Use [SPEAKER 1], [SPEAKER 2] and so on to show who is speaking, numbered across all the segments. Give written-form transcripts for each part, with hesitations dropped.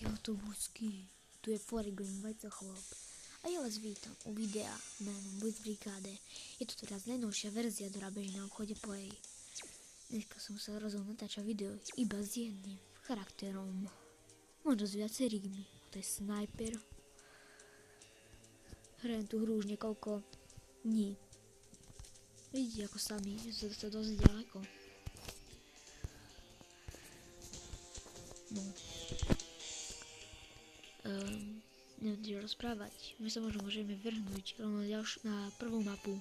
[SPEAKER 1] Autobusky, tu je Foreign Vajcochlop a ja vás vítam u videa menom Blitz Brigáde. Je to teraz najnovšia verzia, ktorá beží na obchode Play. Dneska som sa rozhodol natáčať video iba s jedným charakterom, možno s viacerými, to je Sniper. Hrajem tú hru už niekoľko dní. Vidíte, ako sami, že to dosť ďaleko. No. Neviem ti rozprávať. My sa možno môžeme vrhnúť rovno na prvú mapu.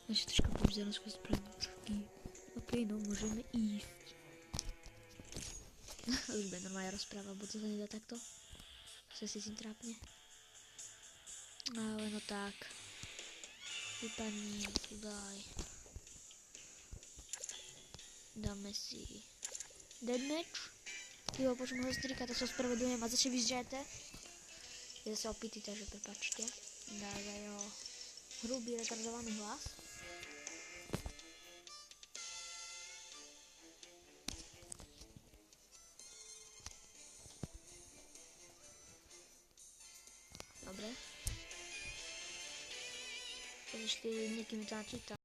[SPEAKER 1] Ešte troška pomzernosť správnočky. Ok, no môžeme ísť. Už bude normálne rozpráva, bo to sa nedá takto. Sa si tým trápne. Ale no tak. Vypadni, daj. Dáme si deathmatch. Jo, počujem ho strika, tak sa ospravedlňujem a zase vyzžajete. Je zase opitý, takže prepáčte. Dáva jeho hrubý retardovaný hlas. Dobre. Ešte niekým to načíta.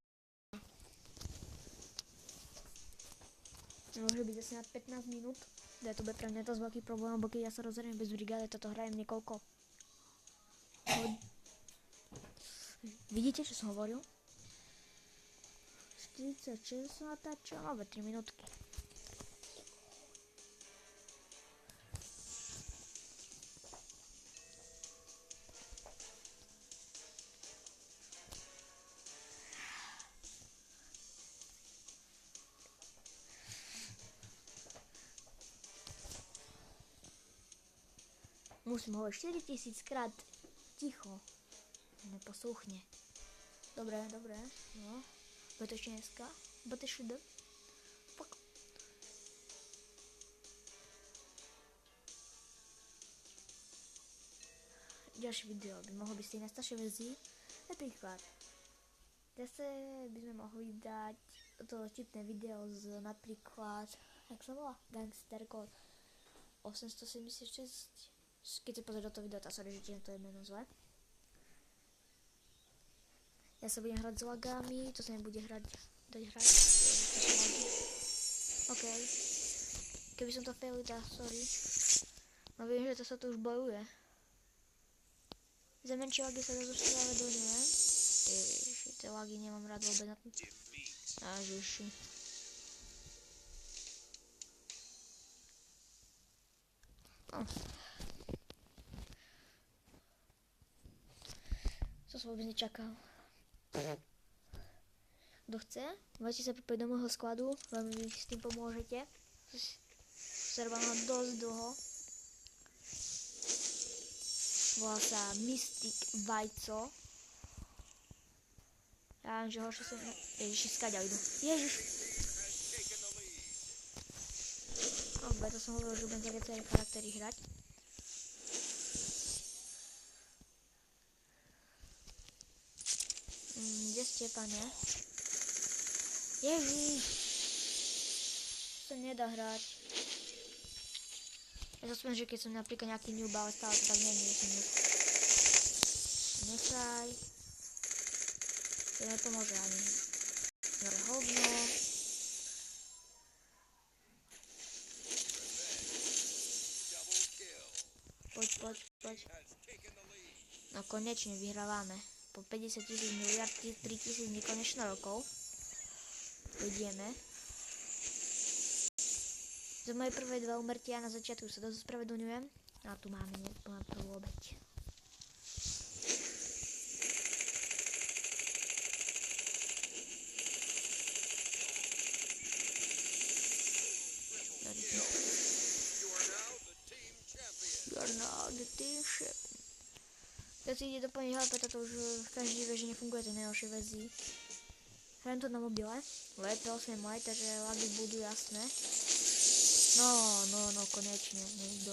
[SPEAKER 1] Môže byť asi na 15 minút. Da to bude pre mňa dosť veľký problém, lebo keď ja sa rozhodnem bez brigády, toto hrajem niekoľko. Vidíte, čo som hovoril? 46 som natáčal, alebo 3 minútky. Musím hovoriť 4000 krát ticho. Neposlouchne. Dobre, dobre. No. Bude to ešte dneska. Bude všude. Fuck. Ďalšie video by mohlo byť z tej najstaršej verzii. Napríklad. Zase by sme mohli dať to vtipné video z napríklad, jak sa volá? Gangster Code 876. Keď si pozrieť do toho videa, tak sorry, že to je meno zle. Ja sa budem hrať s lagami, to sa nebude dať hrať. OK. Keby som to failil, tak sorry. No viem, že to sa tu už bojuje. Za menšie lagy sa dosť spravedlňujem. Ježiši, tie lagy nemám rád vôbec na tom. Ježiši. To som vôbec nečakal. Kto chce, môžete sa pripojiť do môjho skladu, veľmi mi s tým pomôžete. Servám ho dosť dlho. Volá sa Mystic Vajco. Ja viem, že horšie som... Ježiši, skáďal idú. Ježiš! To som hovoril, že budem také celé charaktery hrať. Kde ste, pane? Ježiš! To sa nedá hrať. Ja sa spomínam, že keď som napríklad nejaký noob, ale stále to tak není, že som noob. Nechaj. To nepomôže ani. Dobre, hovno. Poď. No konečne vyhrávame. Po 50 000 miliard, 3000 nekonečno rokov. Ideme. Za moje prvé dva umrtia na začiatku sa dosť spravedlňujem. A tu máme prvú obeť. You are now the team champion. Keď si ide doplniť HP, to už každý vie, že nefunguje tej najnovšej verzii. Hrajem to na mobile, VP8 Lite, takže lagy budú jasné. No, konečne, niekto.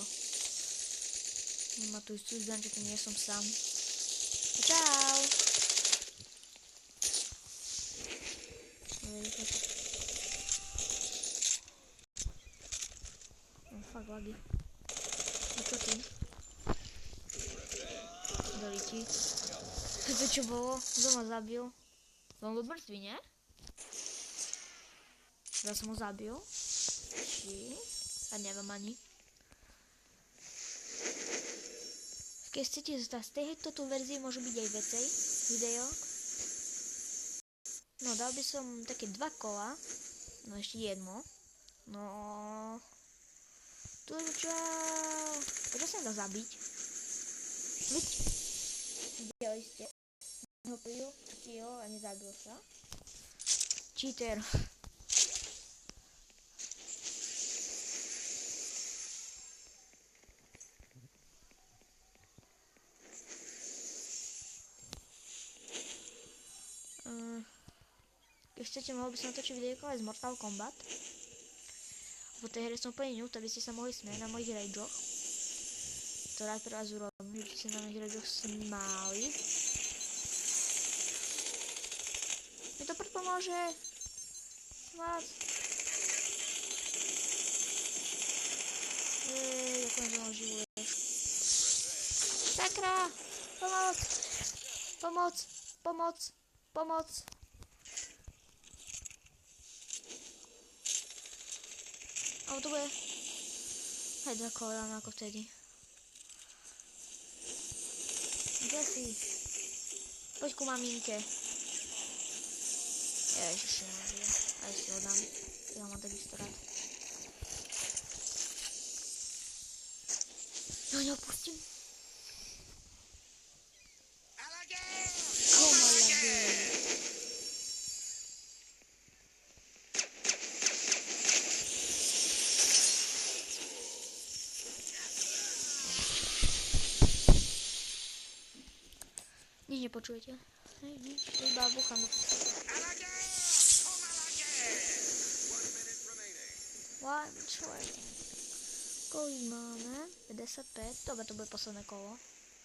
[SPEAKER 1] Ma tu istú zdan, že tu nie som sám. Čau! fakt lagy. A čo ty? Dolíti. To čo bolo? Kto ma zabil? On bol mŕtvý, nie? Ja som ho zabil. Či? A neviem ani. Keď chcete zostať z tejto verzie, môže byť aj viacej video. No dal by som také 2 kola. No ešte jedno. No... Tu čo... Prečo sa dá zabiť? Viď? Videli ste? Ho pil a nezabil sa. Cheater. Keď chcete, mohol by som natočiť videjko aj z Mortal Kombat. Po tej hre som úplne ňu, aby ste sa mohli smiať na mojich rageoch. To rád pre vás urobím, že ste sa na mojich rageoch smáli. Mi to pomôže. Vás. Jak ma oživuješ. Sakra! Pomoc! Pomoc! Pomoc! Pomoc! Ale to bude... Hej, 2 kola dáme ako vtedy. Kde si? Poď ku maminke. Ježiši, Maria. Aj si ho dám. Ja ho mám takisto rád. No, neopustím. Nič nepočujete. Nič, iba búcham do pusu. Kolik máme? 55. Dobre, to bude posledné kolo.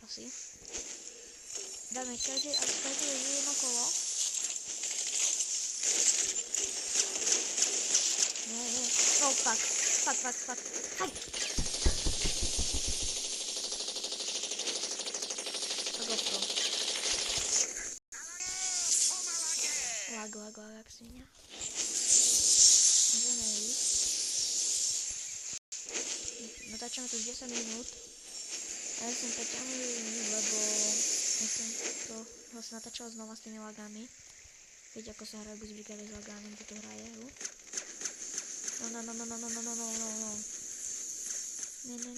[SPEAKER 1] Asi. Dáme každé jedno kolo. Nie. No, fuck. Lag, jak svinia. Môžeme ísť. Natáčame to 10 minút. A ja som preťahnujú minút, lebo ja som to vlastne natáčala znova s tými lagami. Viete, ako sa hrajú Boost Brigade s lagami, kde to hraje. No. Ne.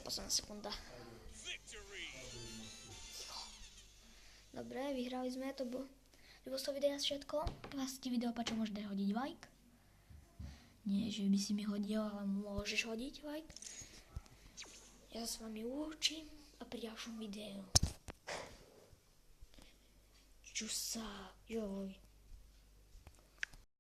[SPEAKER 1] Posledná sekunda. Dobre, vyhrali sme to. Ľubo z toho videa všetko. Vás ti video páčilo, môžete hodiť like. Nie, že by si mi hodil, ale môžeš hodiť like. Ja sa s vami učím a pri ďalšom videu. Čusa, joj.